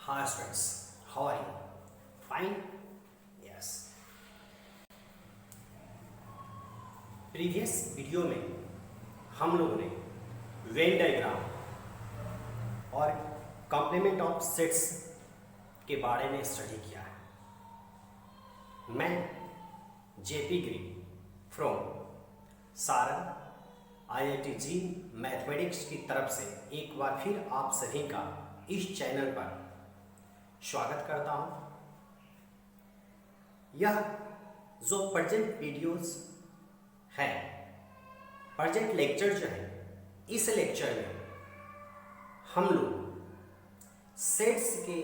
Hi students, how are you? Fine? Yes. Previous video में हम लोगों ने वेन डायग्राम और कॉम्प्लीमेंट ऑफ सेट्स के बारे में स्टडी किया है। मैं JP Giri from Saran IIT mathematics की तरफ से एक बार फिर आप सभी का इस चैनल पर स्वागत करता हूं। यह जो प्रेजेंट वीडियोस है, प्रेजेंट लेक्चर जो है, इस लेक्चर में हम लोग सेट्स के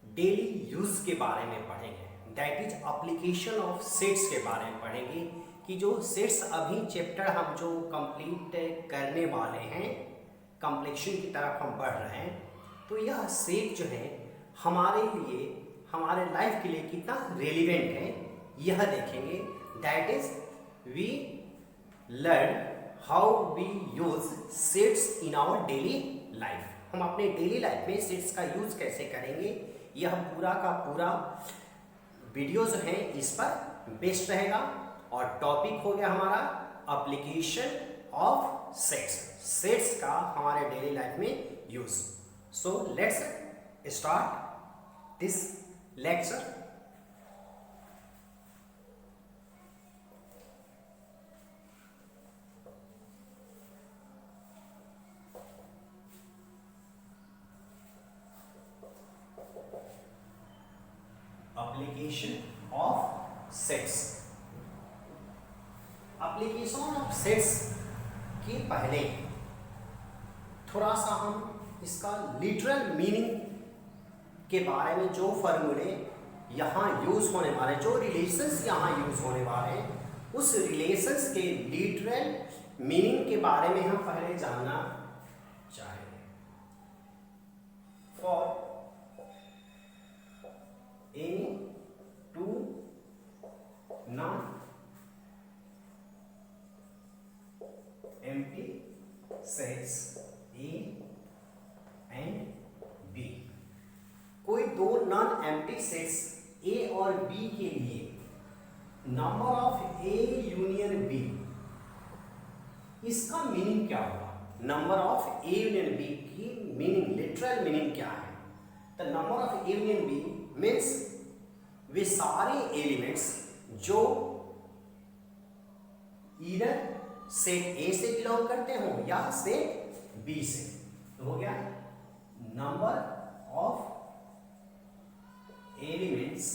डेली यूज के बारे में पढ़ेंगे। That is application of sets के बारे में पढ़ेंगे कि जो सेट्स अभी चैप्टर हम जो कंप्लीट करने वाले हैं, कंप्लीशन की तरफ हम बढ़ रहे हैं, तो यह सेट जो है हमारे लिए, हमारे लाइफ के लिए कितना रेलिवेंट है यह देखेंगे। That is we learn how we use sets in our daily life. हम अपने डेली लाइफ में सेट्स का यूज कैसे करेंगे, यह पूरा का पूरा वीडियो जो है इस पर बेस्ड रहेगा। और टॉपिक हो गया हमारा एप्लीकेशन ऑफ सेट्स, सेट्स का हमारे डेली लाइफ में use. So let's start this lecture. Application of sets. Application of sets के पहले थोड़ा सा हम इसका लिटरल मीनिंग के बारे में, जो फॉर्मूले यहाँ यूज होने वाले, जो रिलेशंस यहाँ यूज होने वाले हैं, उस रिलेशंस के लिटरल मीनिंग के बारे में हम पहले जानना चाहेंगे। For any two non empty sets A and B, कोई दो नॉन एम्प्टी सेट्स A और B के लिए number of A union B, इसका मीनिंग क्या होगा? Number of A union B की मीनिंग, लिटरल मीनिंग क्या है? The number of A union B means वे सारे एलिमेंट्स जो इधर सेट A से बिलोंग करते हो या सेट B से, तो हो गया number of elements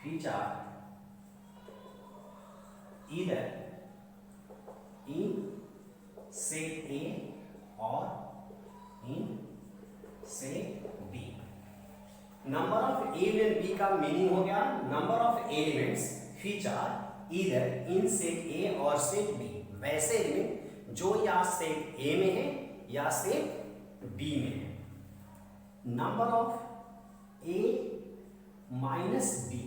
which are either in set A or in set B। Number of A and B का मीनिंग हो गया number of elements which are either in set A और सेट बी, वैसे element जो या set ए में है या सेट बी में है। Number of A minus B,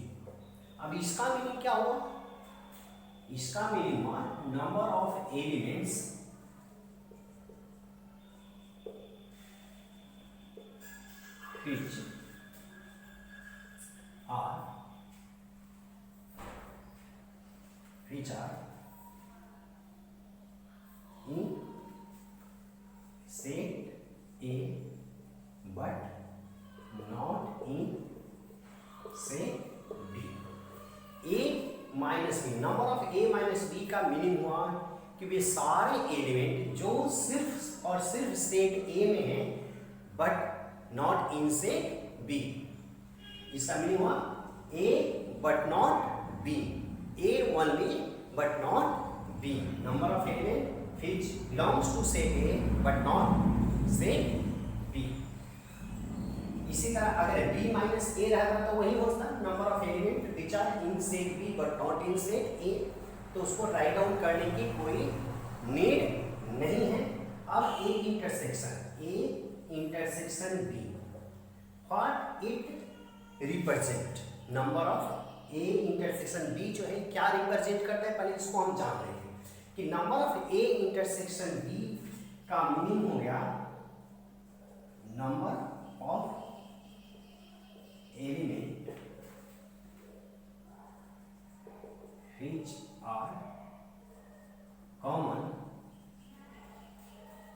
अब इसका मीनिंग क्या हुआ? इसका मीनिंग हुआ number of elements which are in set A but not in set B। A minus B, number of A minus B का मीनिंग हुआ कि वे सारे एलिमेंट जो सिर्फ और सिर्फ सेट A में हैं but not in set B। इसका मीनिंग हुआ A but not B, A only but not B, number of element which belongs to set A but not set B। इसी तरह अगर B माइनस A रहेगा तो वही होता number of element which are in set B but not in set A, तो उसको write down करने की कोई नीड नहीं है। अब A intersection B, what it represent? Number of A intersection B जो है क्या रिप्रेजेंट करता है, पहले इसको हम जान रहे हैं। कि number of A intersection B का मीनिंग हो गया number of element which are common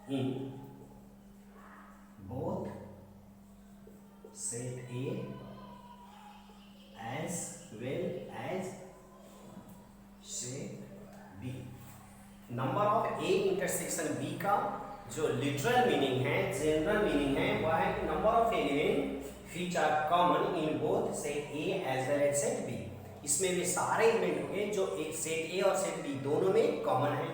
in both set A as well as set B। Number of A intersection B का जो लिटरल मीनिंग है, जनरल मीनिंग है, वह है कि number of element which are common in both set A as well as set B। इसमें वे सारे element होंगे जो एक सेट ए और सेट बी दोनों में कॉमन है।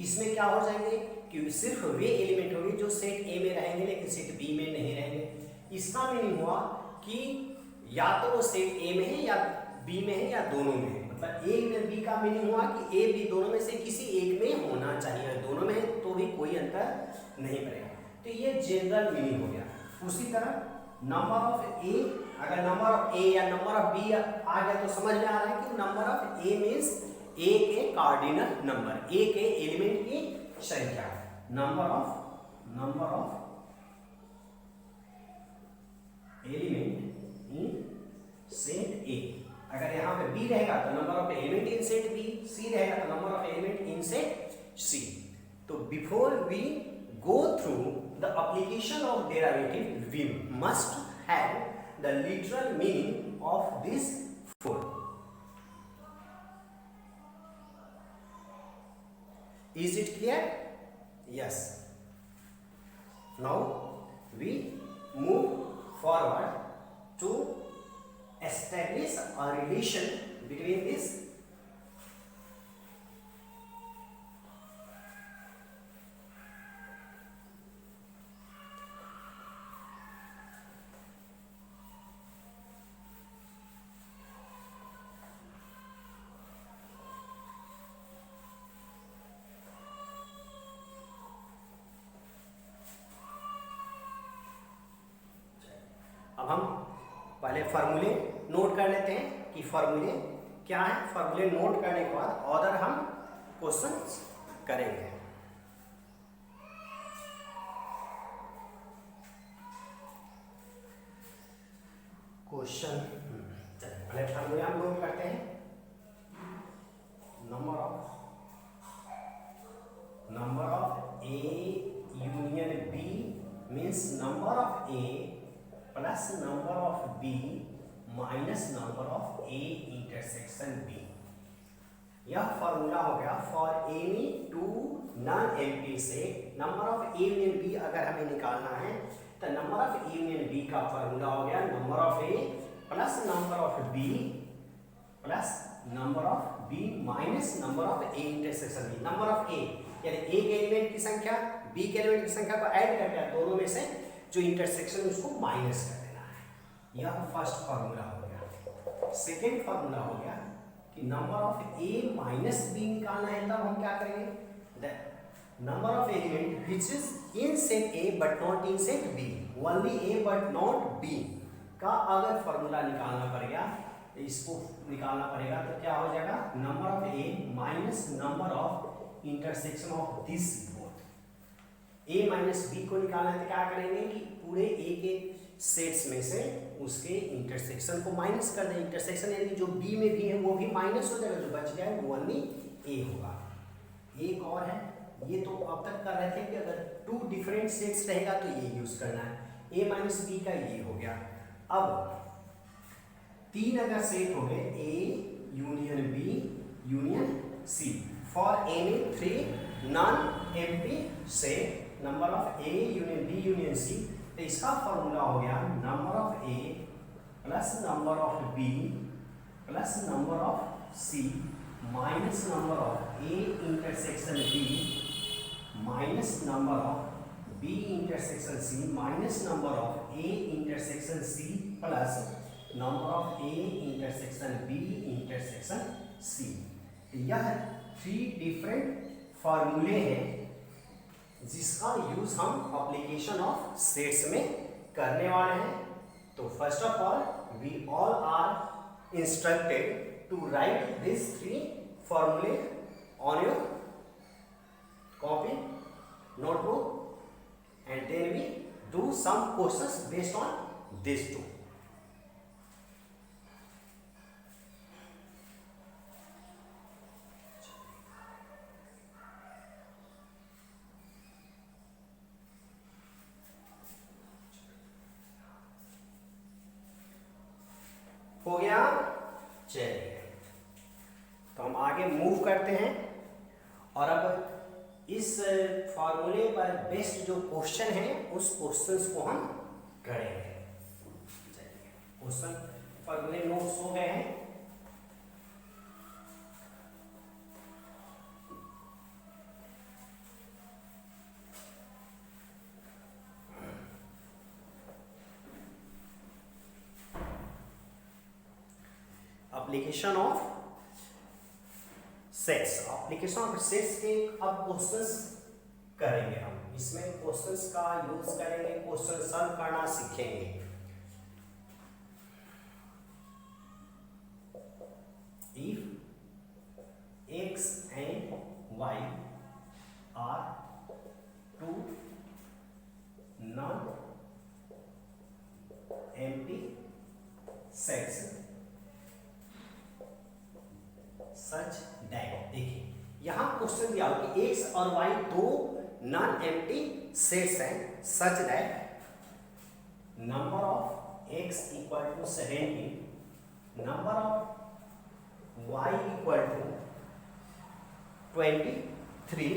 इसमें क्या हो जाएंगे कि सिर्फ वे एलिमेंट होंगे जो सेट ए में रहेंगे लेकिन सेट बी में नहीं रहेंगे। इसका मीनिंग हुआ कि या तो वो सेट ए में है या बी में है या दोनों में है। मतलब ए में बी का मीनिंग हुआ कि ए बी दोनों में से किसी एक में होना चाहिए, दोनों में है तो भी कोई अंतर नहीं पड़ेगा। तो ये जनरल मीनिंग हो गया। उसी तरह नंबर ऑफ ए, अगर नंबर ऑफ ए या नंबर ऑफ बी आ गया तो समझ में आ रहा है कि number of A means A के कार्डिनल नंबर, ए के एलिमेंट की संख्या। Number of element in set A. अगर यहाँ पे बी रहेगा तो number of element in set B, C रहेगा तो number of element in set C. तो before we go through the application of derivative, we must have the literal meaning of this four. Is it clear? Yes. Now we move forward to establish a relation between this अब हम पहले फार्मूले note कर लेते हैं कि फार्मूले क्या है। फार्मूले नोट करने के बाद ऑर्डर हम क्वेश्चन करेंगे। क्वेश्चन पहले फार्मूले हम नोट करते हैं। Number of A union B means number of A plus number of B minus number of A intersection B. यह फॉर्मूला हो गया for any two non empty set. Number of A union B अगर हमें निकालना है तो number of A union B का formula हो गया number of A plus number of B plus number of B minus number of A intersection B. Number of ए यानी ए के एलिमेंट की संख्या बी के एलिमेंट की संख्या को ऐड करके दोनों में से जो इंटरसेक्शन उसको माइनस कर देना है। यह फर्स्ट फार्मूला हो गया। सेकेंड फार्मूला हो गया कि number of A minus B निकालना है, तब हम क्या करेंगे number of element which is in set A but not in set B, only A but not B का अगर फार्मूला निकालना पड़ेगा, इसको निकालना पड़ेगा तो क्या हो जाएगा number of A minus number of intersection of this A minus B को निकालना है तो क्या करेंगे कि पूरे ए के सेट्स में से उसके इंटरसेक्शन को माइनस कर दें। इंटरसेक्शन यानी जो बी में भी है वो भी माइनस हो जाएगा, जो बच गया है वो ओनली ए होगा। एक और है, ये तो अब तक कर रहे थे कि अगर टू डिफरेंट सेट्स रहेगा तो ये यूज करना है। ए माइनस बी का ये हो गया। अब तीन अगर सेट हो गए A union B union C for any three non empty set number of A union B union C, तो इसका फॉर्मूला हो गया number of A plus number of B plus number of C minus number of A intersection B minus number of B intersection C minus number of A intersection C plus number of A intersection B intersection C. यह three different फॉर्मूले हैं जिसका use हम application of sets में करने वाले हैं। तो first of all we all are instructed to write this three फॉर्मूले on your copy notebook and then we do some questions based on these two. हो गया, चलिए तो हम आगे मूव करते हैं और अब इस फॉर्मूले पर बेस्ड जो क्वेश्चन है उस क्वेश्चंस को हम करेंगे। चलिए क्वेश्चन फॉर्मूले नोट्स हो गए हैं। एप्लीकेशन ऑफ सेट्स के अब क्वेश्चंस करेंगे हम। इसमें क्वेश्चंस का यूज करेंगे, क्वेश्चन सॉल्व करना सीखेंगे। If x and y are two non-empty sets such that, देखिए यहां क्वेश्चन दिया हो कि x और y दो नॉन एम्प्टी सेट्स हैं such that number of x equal to 17, number of y equal to 23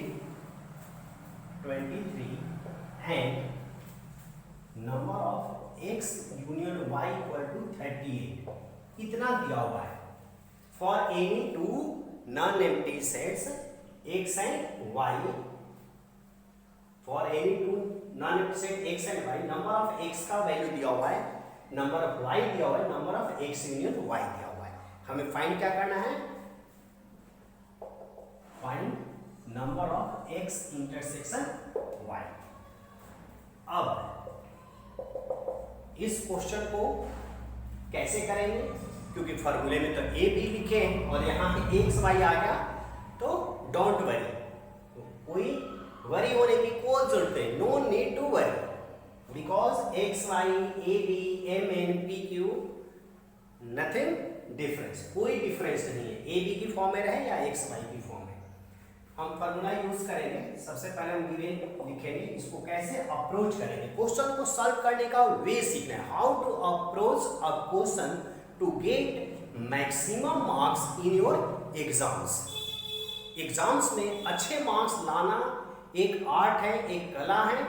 and number of x union y equal to 38 इतना दिया हुआ है। For any two non-empty sets x and y, for any two non-empty set x and y, number of x का value दिया हुआ है, number of y दिया हुआ है, number of x union y दिया हुआ है। हमें फाइंड क्या करना है? Find number of x intersection y। अब इस क्वेश्चन को कैसे करेंगे? क्योंकि फॉर्मूले में तो ए बी लिखे हैं और यहाँ पे एक्स वाई आ गया, तो डोंट वरी, कोई वरी होने की कोई जरूरत नहीं, no need to worry, because X Y A B M N P Q nothing difference, कोई डिफरेंस नहीं है, ए बी की फॉर्म में रहे या एक्स वाई की फॉर्म में। हम फॉर्मूला यूज करेंगे। सबसे पहले हम गिवन लिखेंगे, इसको कैसे अप्रोच करेंगे, क्वेश्चन को सॉल्व करने का वे सीखना है, how to approach a question to get maximum marks in your exams। Exams में अच्छे मार्क्स लाना एक आर्ट है, एक कला है।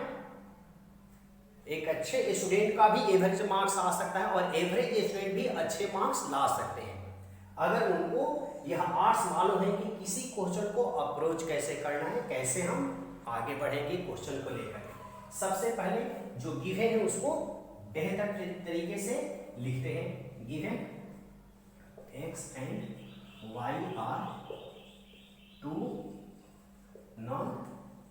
एक अच्छे स्टूडेंट का भी एवरेज मार्क्स आ सकता है और एवरेज स्टूडेंट भी अच्छे मार्क्स ला सकते हैं अगर उनको यह आर्ट्स मालूम है कि किसी क्वेश्चन को अप्रोच कैसे करना है, कैसे हम आगे बढ़ेंगे क्वेश्चन को लेकर। सबसे पहले जो गिवन है उसको बेहतर तरीके से लिखते हैं। Given x and y are two non-empty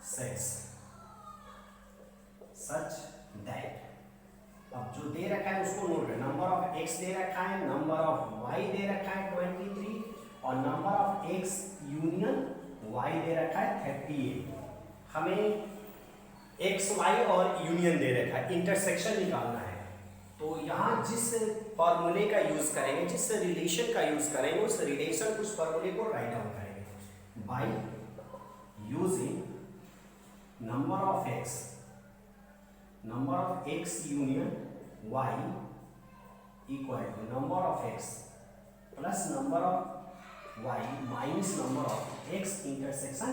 sets such that, अब जो दे रखा है उसको नोट करें। नंबर ऑफ x दे रखा है, नंबर ऑफ y दे रखा है 23 और number of x union y दे रखा है 38। हमें एक्स वाई और यूनियन दे रखा है, इंटरसेक्शन निकालना है। तो यहाँ जिस फॉर्मूले का यूज करेंगे, जिस रिलेशन का यूज करेंगे, उस रिलेशन उस फॉर्मूले को राइट डाउन करेंगे by using number of X union Y equal to number of X plus number of Y minus number of X intersection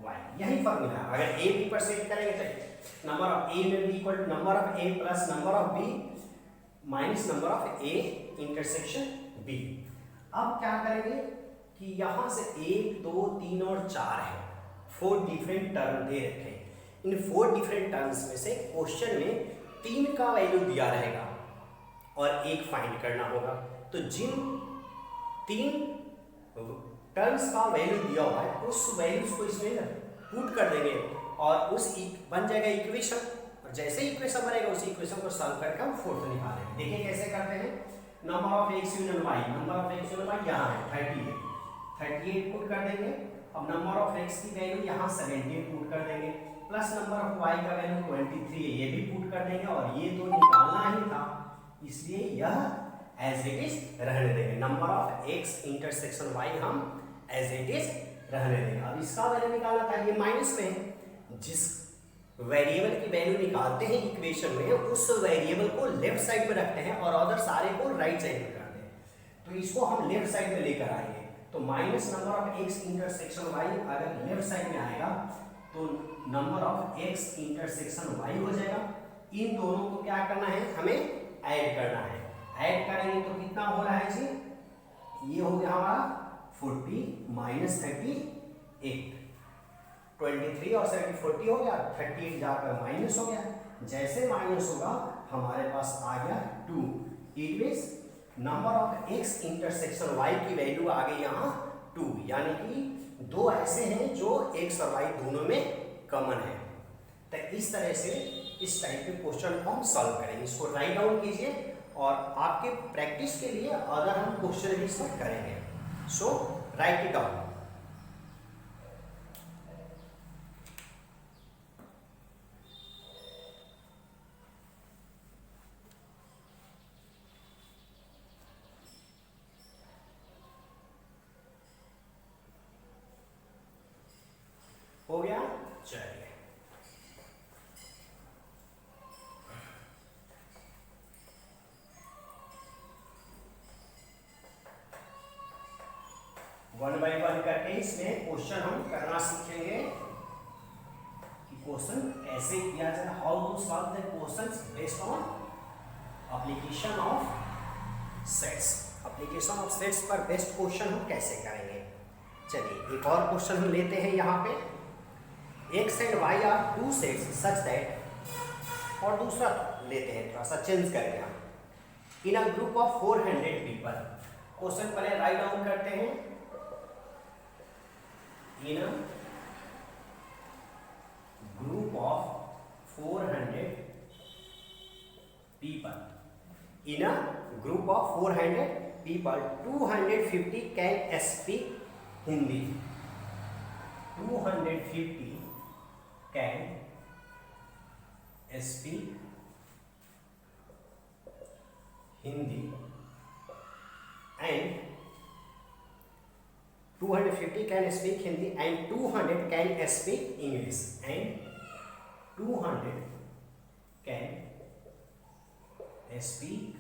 y। यही फॉर्मूला है। अगर a b पर सेट करेंगे तो नंबर ऑफ a में b equal to number of a plus number of b minus number of a intersection b। अब क्या करेंगे कि यहां से 1 2 3 और 4 है, 4 डिफरेंट टर्म दे रखे हैं। इन 4 डिफरेंट टर्म्स में से क्वेश्चन में 3 का वैल्यू दिया रहेगा और 1 फाइंड करना होगा। तो जिन 3 टर्म्स का वैल्यू दिया हुआ है उस वैल्यूज को इसमें पुट कर देंगे और उस बन जाएगा इक्वेशन, और जैसे इक्वेशन बनेगा उस इक्वेशन को सॉल्व करके हम फोर्थ निकालेंगे। देखिए कैसे करते हैं। Number of X union Y, number of X union Y यहाँ है 38 38 पुट कर देंगे। अब नंबर ऑफ एक्स की वैल्यू यहाँ 17 पुट कर देंगे, प्लस नंबर ऑफ वाई का वैल्यू 23 है, ये भी पुट कर देंगे। और ये तो निकालना ही था, इसलिए यह एज इट इज रहने देंगे। Number of X intersection Y हम एज इट इज रहने देंगे। अब इसका वैल्यू निकालना था, ये माइनस में है। जिस वेरिएबल की वैल्यू निकालते हैं इक्वेशन में, उस वेरिएबल को लेफ्ट साइड में रखते हैं और अदर सारे को राइट साइड में करते हैं। तो इसको हम लेफ्ट साइड में लेकर आएंगे, तो minus number of X intersection Y अगर लेफ्ट साइड में आएगा तो number of X intersection Y हो जाएगा। इन दोनों को क्या करना है, हमें ऐड करना है। ऐड करेंगे तो कितना हो रहा है जी, ये हो गया हमारा 40 माइनस 38, 23 और 70 40 हो गया, 38 जाकर माइनस हो गया। जैसे माइनस होगा हमारे पास आ गया 2। It means number of X intersection Y की वैल्यू आ गई यहाँ 2, यानी कि दो ऐसे हैं जो एक्स और वाई दोनों में कॉमन है। तो इस तरह से इस टाइप के क्वेश्चन को हम सॉल्व करेंगे। इसको राइट डाउन कीजिए और आपके प्रैक्टिस के लिए अगर हम क्वेश्चन भी इसमें करेंगे, सो राइट इट डाउन। हो गया, चलिए वन बाई वन करके इसमें क्वेश्चन हम करना सीखेंगे कि क्वेश्चन कैसे किया जाए, how to solve the questions based on application of sets. Application of sets पर बेस्ट क्वेश्चन हम कैसे करेंगे। चलिए एक और क्वेश्चन हम लेते हैं। यहाँ पे X and Y are two sets such that, और दूसरा लेते हैं थोड़ा सा चेंज करके हम, in a group of 400 people. Question पहले राइट डाउन करते हैं। In a group of 400 people, in a group of 400 people 250 can speak Hindi, 250 can speak Hindi and 250 can speak Hindi and 200 can speak English, and 200 can speak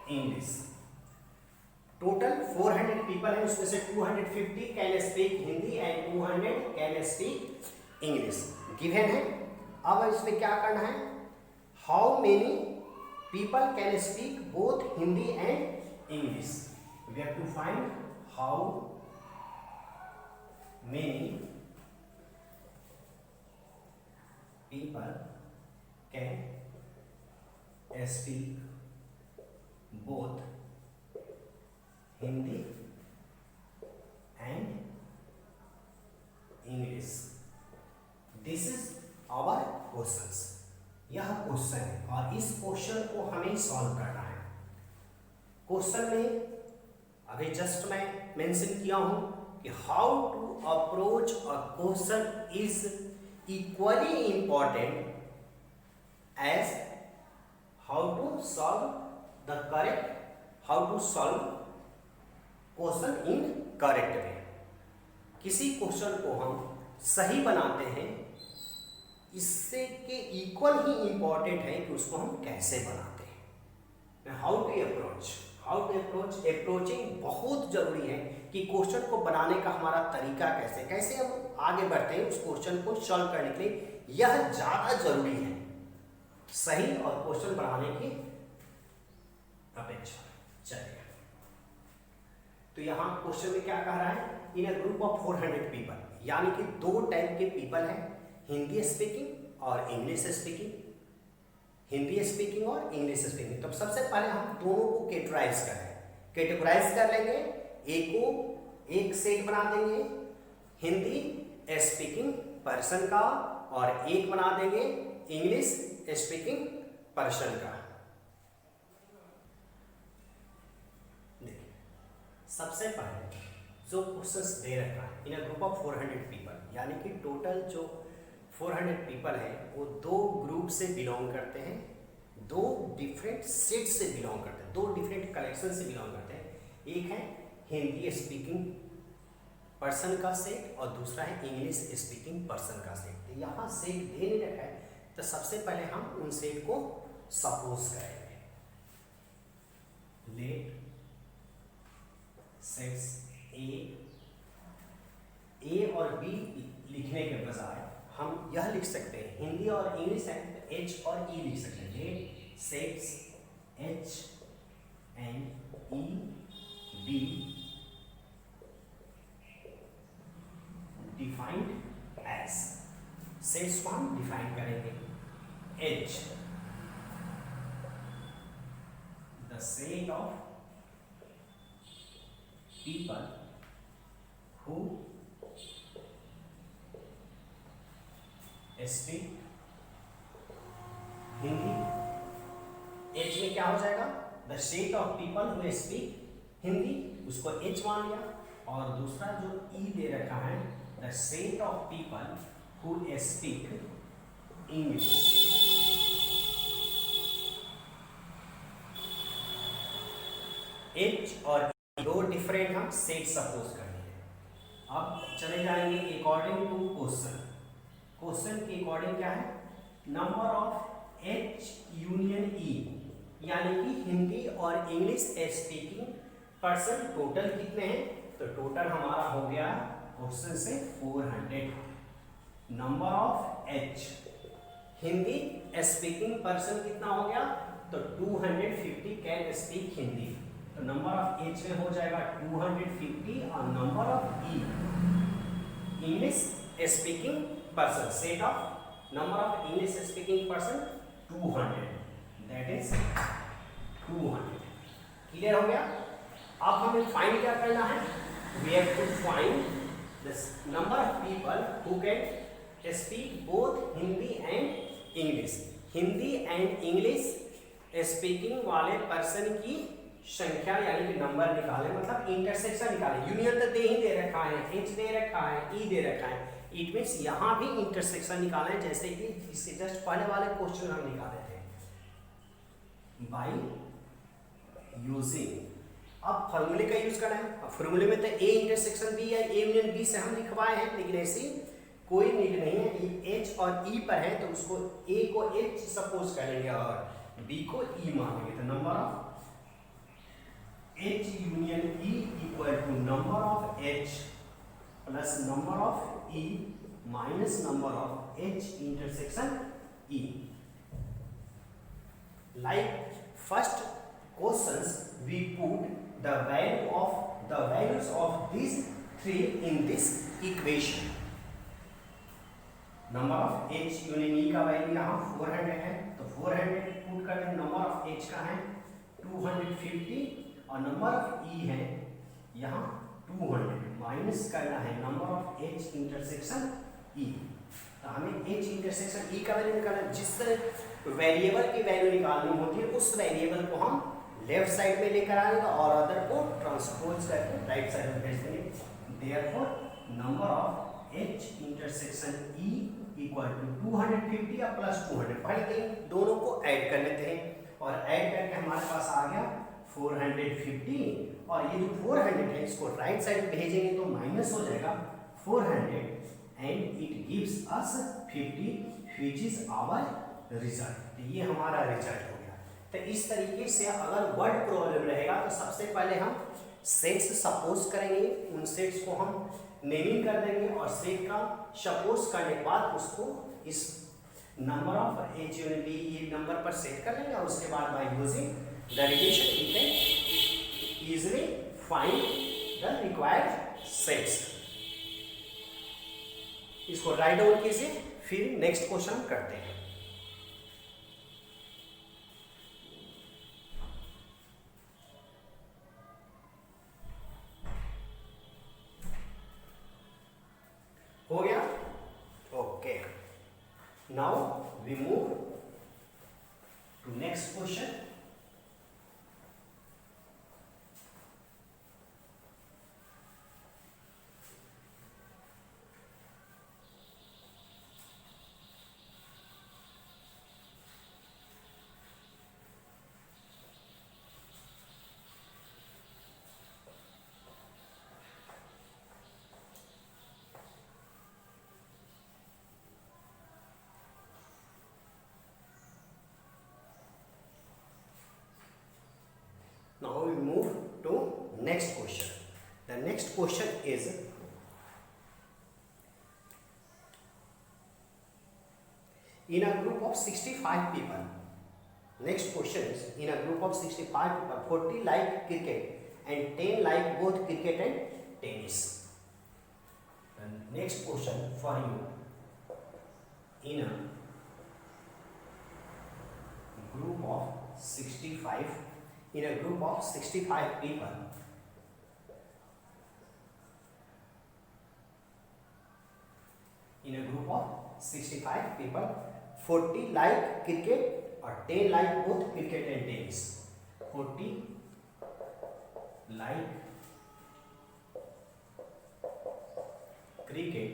English। Total 400 people है, उसमें से 250 can speak Hindi and 200 can speak English given है। अब इसमें क्या करना है, how many people can speak both Hindi and English. We have to find how many people can speak both Hindi and English। This is our questions। यह question है और इस क्वेश्चन को हमें सॉल्व करना है। क्वेश्चन में अभी जस्ट मैं मेंशन किया हूं कि how to approach a question is equally important as how to solve the correct, how to solve question in correct way। किसी क्वेश्चन को हम सही बनाते हैं, इससे के इक्वल ही इंपॉर्टेंट है कि उसको हम कैसे बनाते हैं। How to approach, how to approach, approaching बहुत जरूरी है कि क्वेश्चन को बनाने का हमारा तरीका कैसे कैसे हम आगे बढ़ते हैं उस क्वेश्चन को सॉल्व करने के लिए, यह ज़्यादा जरूरी है सही और क्वेश्चन बनाने की अपेक्षा। चलिए तो यहाँ क्वेश्चन में क्या कह रहा है, in a group of 400 people, यानी कि दो टाइप के पीपल हैं, हिंदी स्पीकिंग और इंग्लिश स्पीकिंग, हिंदी स्पीकिंग और इंग्लिश स्पीकिंग। तो सबसे पहले हम दोनों को कैटेगराइज करें, कैटेगराइज कर लेंगे। एक को एक सेट बना देंगे हिंदी स्पीकिंग पर्सन का और एक बना देंगे इंग्लिश स्पीकिंग पर्सन का। देखिए सबसे पहले जो क्वेश्चंस दे रखा है in a group of 400 people, यानी कि टोटल जो 400 पीपल हैं वो दो ग्रुप से बिलोंग करते हैं, दो डिफरेंट सेट से बिलोंग करते हैं, दो डिफरेंट कलेक्शन से बिलोंग करते हैं। एक है हिंदी स्पीकिंग पर्सन का सेट और दूसरा है इंग्लिश स्पीकिंग पर्सन का सेट। तो यहाँ सेट दे नहीं रखा है, तो सबसे पहले हम उन सेट को सपोज करेंगे। लेट सेट्स ए और बी लिखने के बजाय हम यह लिख सकते हैं, हिंदी और इंग्लिश है तो एच और ई लिख सकते हैं। Let sets H and E be defined as, sets को हम डिफाइन करेंगे। H the set of people who speak Hindi. H में क्या हो जाएगा, the set of people who speak Hindi, उसको एच मान लिया। और दूसरा जो ई दे रखा है, the set of people who speak English. H और दो डिफरेंट हम सेट सपोज कर लिए। अब चले जाएंगे अकॉर्डिंग टू क्वेश्चन। क्वेश्चन के अकॉर्डिंग क्या है, नंबर ऑफ एच यूनियन ई, यानी कि हिंदी और इंग्लिश स्पीकिंग पर्सन टोटल कितने हैं, तो टोटल हमारा हो गया क्वेश्चन से 400। Number of H Hindi speaking person कितना हो गया, तो 250 कैन स्पीक हिंदी। तो नंबर ऑफ एच में हो जाएगा 250 और number of E English speaking person, set of number of English speaking person 200, that is 200। Clear हो गया। अब हमें फाइंड क्या करना है, we have to find the number of people who can speak both Hindi and English. Hindi and English speaking वाले person की संख्या यानी कि नंबर निकाले, मतलब इंटरसेक्शन निकाले। यूनियन तो दे ही दे रखा है, एच दे रखा है, ई दे रखा है, इट मीन्स यहाँ भी इंटरसेक्शन निकालें, जैसे कि इसके जस्ट पहले वाले क्वेश्चन हम निकाले थे बाय यूजिंग। अब फॉर्मूले का यूज करना है। फॉर्मूले में तो ए इंटरसेक्शन बी है, ए यूनियन बी से हम लिखवाए हैं, लेकिन ऐसी कोई नीड नहीं है। एच और ई पर है तो उसको ए को एच सपोज करेंगे और बी को ई मानेंगे। तो number of H union E equal to number of H plus number of E minus number of H intersection E. Like first questions, we put the values of these three in this equation. Number of H union E का value यहाँ 400 है, तो 400 put कर दें। Number of H का है 250 और number of ई है यहाँ 200, माइनस करना है नंबर ऑफ एच इंटरसेक्शन ई। तो हमें एच इंटरसेक्शन ई का वैल्यू निकालना, जिस वेरिएबल की वैल्यू निकालनी होती है उस वेरिएबल को हम लेफ्ट साइड में लेकर आएंगे और अदर को ट्रांसपोज करके राइट साइड में भेज देंगे। Therefore number of H intersection E equal to 250 और प्लस 200। पहले दोनों को ऐड कर लेते हैं और ऐड करके हमारे पास आ गया 450 और ये जो 400 है इसको राइट साइड में भेजेंगे तो माइनस हो जाएगा 400 and it gives us 50 which is our result. तो ये हमारा रिजल्ट हो गया। तो इस तरीके से अगर वर्ड प्रॉब्लम रहेगा तो सबसे पहले हम सेट्स सपोज करेंगे, उन सेट्स को हम नेमिंग कर देंगे और सेट का सपोज करने के बाद उसको इस number of H union B ये नंबर पर सेट कर लेंगे और उसके बाद by using derivation we can easily find the required sets। इसको राइट डाउन कीजिए, फिर नेक्स्ट क्वेश्चन करते हैं। हो गया, okay. Now we move to next question. move to next question. The next question is, in a group of 65 people, next question is, in a group of 65 people, 40 like cricket and 10 like both cricket and tennis. The next question for you, in a group of 65, in a group of 65 people, in a group of 65 people, 40 like cricket or 10 like both cricket and tennis. 40 like cricket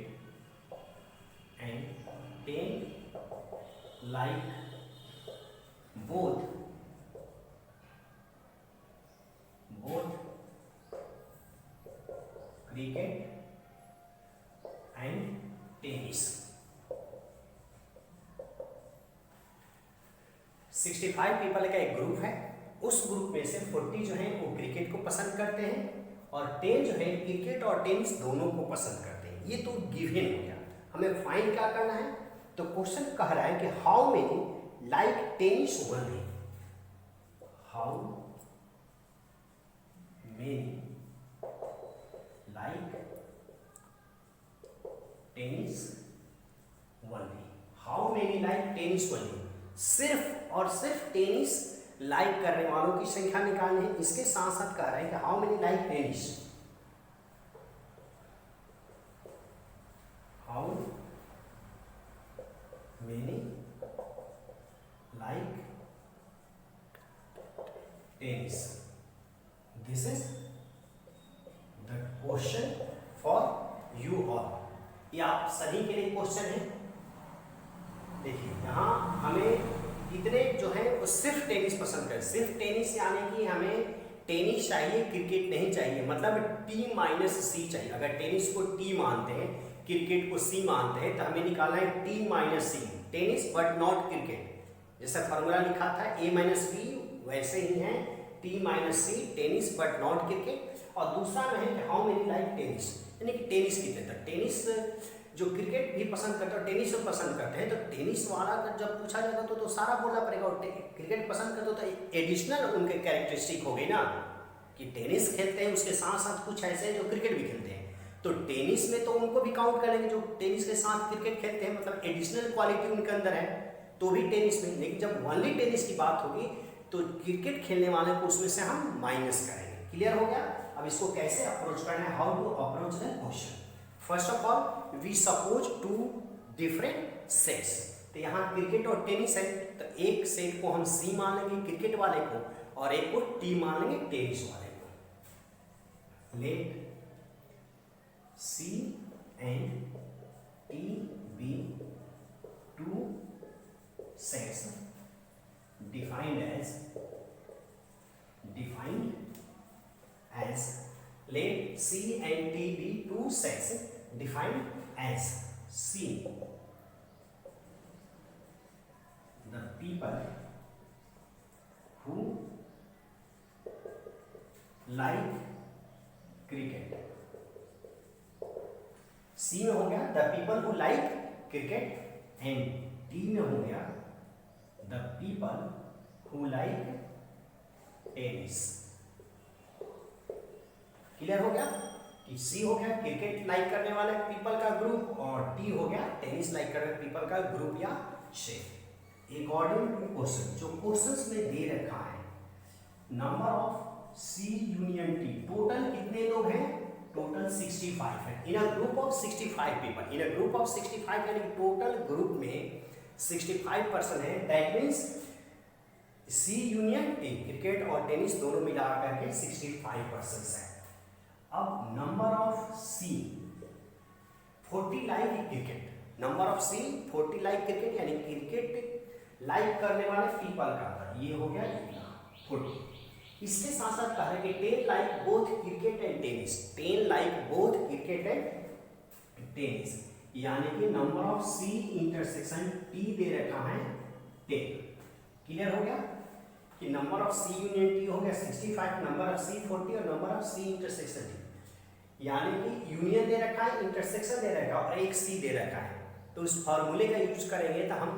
and 10 like both cricket and tennis. 65 people का एक group है, उस group में से 40 जो है वो cricket को पसंद करते हैं और 10 जो है क्रिकेट और टेनिस दोनों को पसंद करते हैं। ये तो गिवन हो गया, हमें फाइंड क्या करना है। तो क्वेश्चन कह रहा है कि how many like tennis only, how many like tennis only, how many like tennis only. सिर्फ और सिर्फ टेनिस लाइक करने वालों की संख्या निकालनी है। इसके साथ साथ कह रहे हैं कि how many like tennis, how many like tennis. This is the question for you all. ये आप सभी के लिए क्वेश्चन है। देखिए यहाँ हमें कितने जो है वो सिर्फ टेनिस पसंद करें, सिर्फ टेनिस यानी कि हमें टेनिस चाहिए, क्रिकेट नहीं चाहिए, मतलब T-C चाहिए। अगर टेनिस को T मानते हैं, क्रिकेट को C मानते हैं, तो हमें निकालना है T-C, tennis but not cricket. जैसा फॉर्मूला लिखा था A-B, वैसे ही है T-C, tennis but not cricket. और दूसरा में है कि हाउ मेनी लाइक टेनिस, यानी कि टेनिस कितने तक। टेनिस जो क्रिकेट भी पसंद करते हैं और टेनिस भी पसंद करते हैं, तो टेनिस वाला का जब पूछा जाता तो सारा बोलना पड़ेगा। और क्रिकेट पसंद करते तो एडिशनल उनके कैरेक्टरिस्टिक हो गई ना, कि टेनिस खेलते हैं उसके साथ साथ कुछ ऐसे हैं जो क्रिकेट भी खेलते हैं, तो टेनिस में तो उनको भी काउंट करेंगे जो टेनिस के साथ क्रिकेट खेलते हैं, मतलब एडिशनल क्वालिटी उनके अंदर है तो भी टेनिस में। लेकिन जब ओनली टेनिस की बात होगी तो क्रिकेट खेलने वाले को उसमें से हम माइनस करेंगे। क्लियर हो गया। अब इसको कैसे अप्रोच करना है, how to approach the question. First of all we suppose two different sets. तो यहाँ क्रिकेट और टेनिस है, तो एक सेट को हम C मान लेंगे क्रिकेट वाले को, और एक को T मान लेंगे टेनिस वाले को। Let C and T be two sets defined as let C and T be two sets defined as C, the people who like cricket। C में हो गया the people who like cricket, and T में हो गया the people who like tennis। Clear हो गया कि C हो गया क्रिकेट लाइक करने वाले पीपल का ग्रुप, और T हो गया टेनिस लाइक करने वाले पीपल का ग्रुप या शेप। अकॉर्डिंग टू क्वेश्चन, जो क्वेश्चंस में दे रखा है, number of C union T, total कितने लोग हैं, टोटल 65 है। In a group of 65 people, in a group of 65 यानी टोटल ग्रुप में 65 पर्सन है। That means C union T, cricket और टेनिस दोनों मिला करके 65 पर्सन है। अब number of C 40 like cricket, number of C 40 like cricket, यानी क्रिकेट लाइक करने वाले पीपल का ये हो गया 40। इसके साथ साथ कहा है कि 10 like both cricket and tennis, 10 like both cricket and tennis, यानी कि number of C intersection T दे रखा है 10। क्लियर हो गया। कि number of C union T हो गया 65, नंबर ऑफ सी 40 और number of C intersection T, यानी कि यूनियन दे रखा है, इंटरसेक्शन दे रखा है और एक सी दे रखा है। तो इस फार्मूले का यूज करेंगे तो हम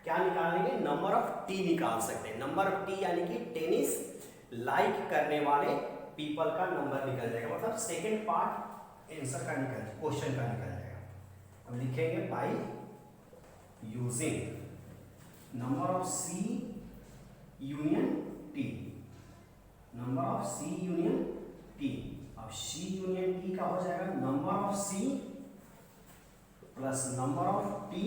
क्या निकालेंगे, नंबर ऑफ टी निकाल सकते हैं। नंबर ऑफ टी यानी कि टेनिस लाइक करने वाले पीपल का नंबर निकल जाएगा, मतलब सेकेंड पार्ट आंसर का निकल, क्वेश्चन का निकल जाएगा। अब लिखेंगे by using number of C union T, number of C union T. अब सी यूनियन टी का हो जाएगा number of C plus number of T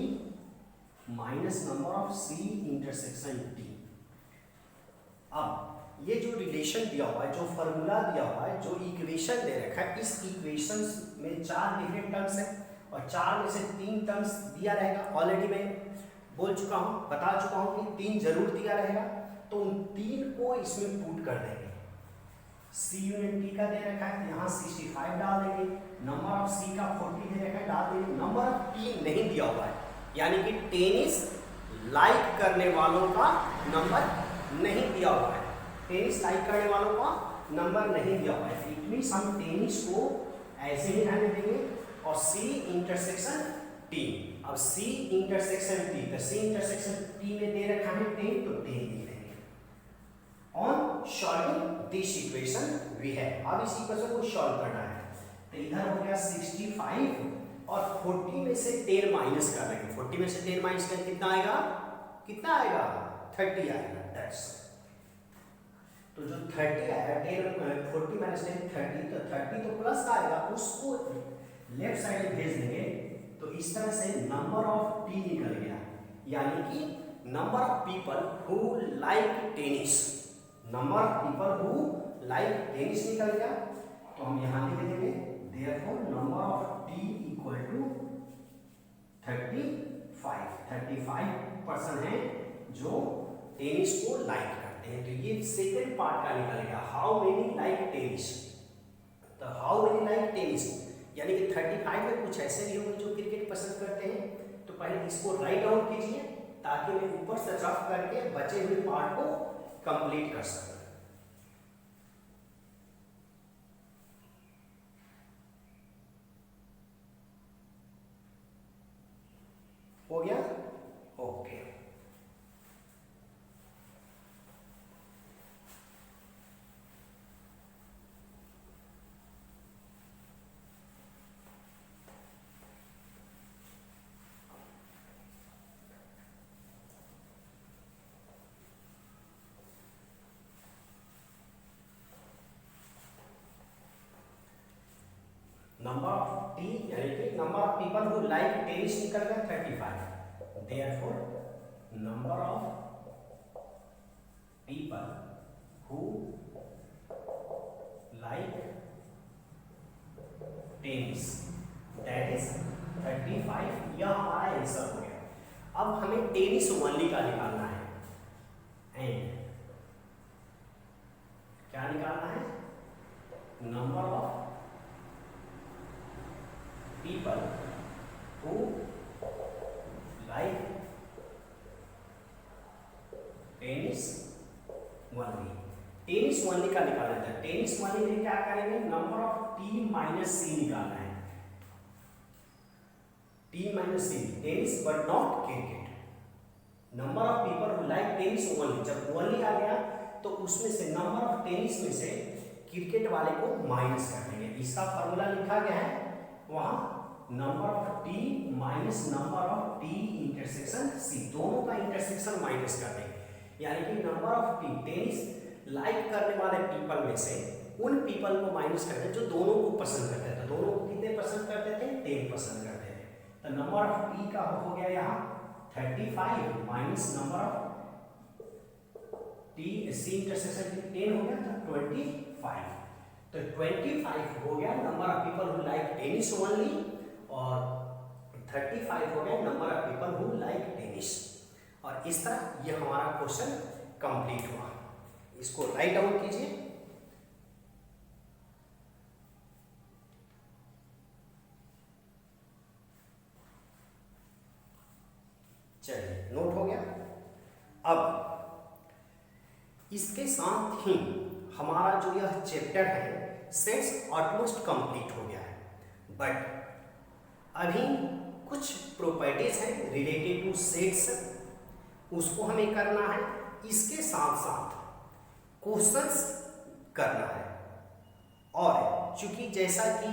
minus number of C intersection T. अब ये जो रिलेशन दिया हुआ है, जो फॉर्मूला दिया हुआ है, जो इक्वेशन दे रखा है, इस इक्वेशन में 4 डिफरेंट टर्म्स है और 4 में से 3 टर्म्स दिया रहेगा। ऑलरेडी मैं बोल चुका हूँ, बता चुका हूँ कि 3 जरूर दिया रहेगा, तो उन 3 को इसमें पुट कर देंगे। सी यूनियन टी का दे रखा है, यहाँ 65 डाल देंगे, नंबर ऑफ सी का 40 दे रखा है, डाल देंगे। नंबर ऑफ टी नहीं दिया हुआ है, यानी कि टेनिस लाइक करने वालों का नंबर नहीं दिया हुआ है, टेनिस लाइक करने वालों का नंबर नहीं दिया हुआ है। इट मींस हम टेनिस को ऐसे ही रहने देंगे और सी इंटरसेक्शन टी। अब सी इंटरसेक्शन टी, तो सी इंटरसेक्शन टी में दे रखा है 10, तो 10 लिख देंगे। On solving this equation we have, अब इस इक्वेशन को सॉल्व करना है, तो इधर हो गया 65 और 40 में से 10 माइनस कर देंगे। 40 में से 10 माइनस करें कितना आएगा, कितना आएगा, 30 आएगा। दैट्स तो जो 30 आएगा, 10 40 माइनस 10 30, तो 30 तो प्लस का आएगा, उसको लेफ्ट साइड में भेज देंगे। तो इस तरह से नंबर ऑफ टी निकल गया, यानी कि number of people who like tennis, number of people who like tennis निकल गया। तो हम यहाँ लिख देंगे therefore number of T equal to 35, 35% है जो टेनिस को लाइक करते हैं। तो ये सेकंड पार्ट का निकल गया, हाउ मेनी लाइक टेनिस। तो हाउ मेनी लाइक टेनिस यानी कि 35 में कुछ ऐसे भी होंगे जो क्रिकेट पसंद करते हैं। तो पहले इसको राइट डाउन कीजिए ताकि मैं ऊपर से रफ करके बचे हुए पार्ट को कंप्लीट कर सकूं। हो गया, ओके। नंबर ऑफ टी यानी कि number of people who like tennis निकल गया 35, therefore number of people who like tennis that is 35। यह हमारा आंसर हो गया। अब हमें टेनिस ओनली का निकालना है, एंड क्या निकालना है, number of people who like tennis only। Tennis only का निकालना था, टेनिस ओनली में क्या करेंगे, number of T minus C निकालना है, T minus C, tennis but not cricket. Number of people who like tennis only, जब ओनली आ गया तो उसमें से नंबर ऑफ टेनिस में से क्रिकेट वाले को माइनस कर देंगे। इसका फॉर्मूला लिखा गया है वहां, number of T minus number of T intersection C, दोनों का इंटरसेक्शन माइनस कर देंगे। यानी कि number of T, tennis like करने वाले पीपल में से उन पीपल को माइनस कर दें जो दोनों को पसंद करते थे। दोनों को कितने पसंद करते थे, 10 पसंद करते थे। तो नंबर ऑफ टी का हो गया यहाँ 35 minus number of T C intersection 10 हो गया, तो 25। तो 25 हो गया number of people who like tennis only, और 35 हो गया number of people who like tennis. और इस तरह ये हमारा क्वेश्चन कंप्लीट हुआ। इसको राइट डाउन कीजिए। चलिए, नोट हो गया। अब इसके साथ ही हमारा जो यह चैप्टर है सेट्स ऑलमोस्ट कंप्लीट हो गया है, बट अभी कुछ प्रॉपर्टीज हैं रिलेटेड टू सेट्स, उसको हमें करना है। इसके साथ साथ क्वेश्चंस करना है। और चूंकि जैसा कि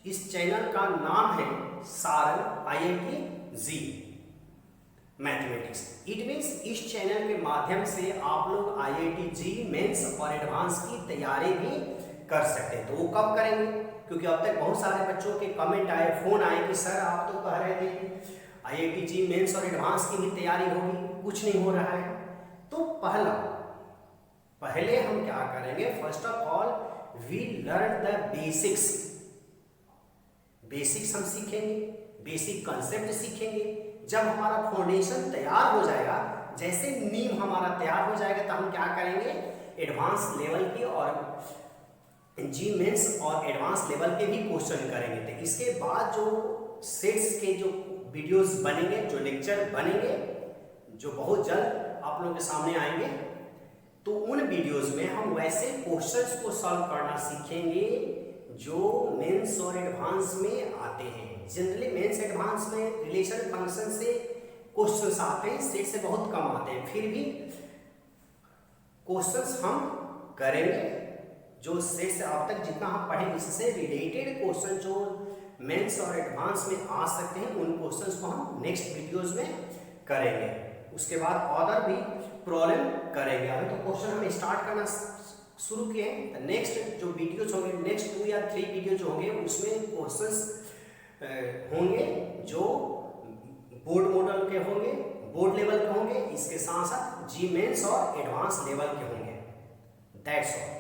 इस चैनल का नाम है Sarang IIT JEE mathematics, it means इस चैनल के माध्यम से आप लोग IIT जी मेंस और एडवांस की तैयारी भी कर सकते हैं। तो वो कब करेंगे, क्योंकि अब तक बहुत सारे बच्चों के कमेंट आए, फोन आए कि सर आप तो कह रहे थे IIT जी मेंस और एडवांस की भी तैयारी होगी, कुछ नहीं हो रहा है। तो पहले हम क्या करेंगे, first of all we learn the basics हम सीखेंगे, बेसिक कंसेप्ट सीखेंगे। जब हमारा फाउंडेशन तैयार हो जाएगा, जैसे नींव हमारा तैयार हो जाएगा, तो हम क्या करेंगे, एडवांस लेवल की और जी मेंस और एडवांस लेवल के भी क्वेश्चन करेंगे। तो इसके बाद जो सेट्स के जो वीडियोस बनेंगे, जो लेक्चर बनेंगे, जो बहुत जल्द आप लोगों के सामने आएंगे, तो उन वीडियोस में हम वैसे क्वेश्चंस को सॉल्व करना सीखेंगे जो मेंस और एडवांस में आते हैं। जनरली मेंस एडवांस में रिलेशन फंक्शन से क्वेश्चंस आते हैं, सेट से बहुत कम आते हैं, फिर भी क्वेश्चंस हम करेंगे जो सेट से अब तक जितना हम पढ़े इससे रिलेटेड क्वेश्चन जो मेंस और एडवांस में आ सकते हैं, उन क्वेश्चंस को हम नेक्स्ट वीडियोस में करेंगे। उसके बाद अदर भी प्रॉब्लम करेंगे। अभी तो क्वेश्चन हम स्टार्ट करना शुरू किए हैं, तो नेक्स्ट जो वीडियोज होंगे, नेक्स्ट 2 या 3 वीडियो जो होंगे, उसमें क्वेश्चंस होंगे जो बोर्ड मॉडल के होंगे, बोर्ड लेवल के होंगे, इसके साथ साथ जी मेंस और एडवांस लेवल के होंगे। That's all.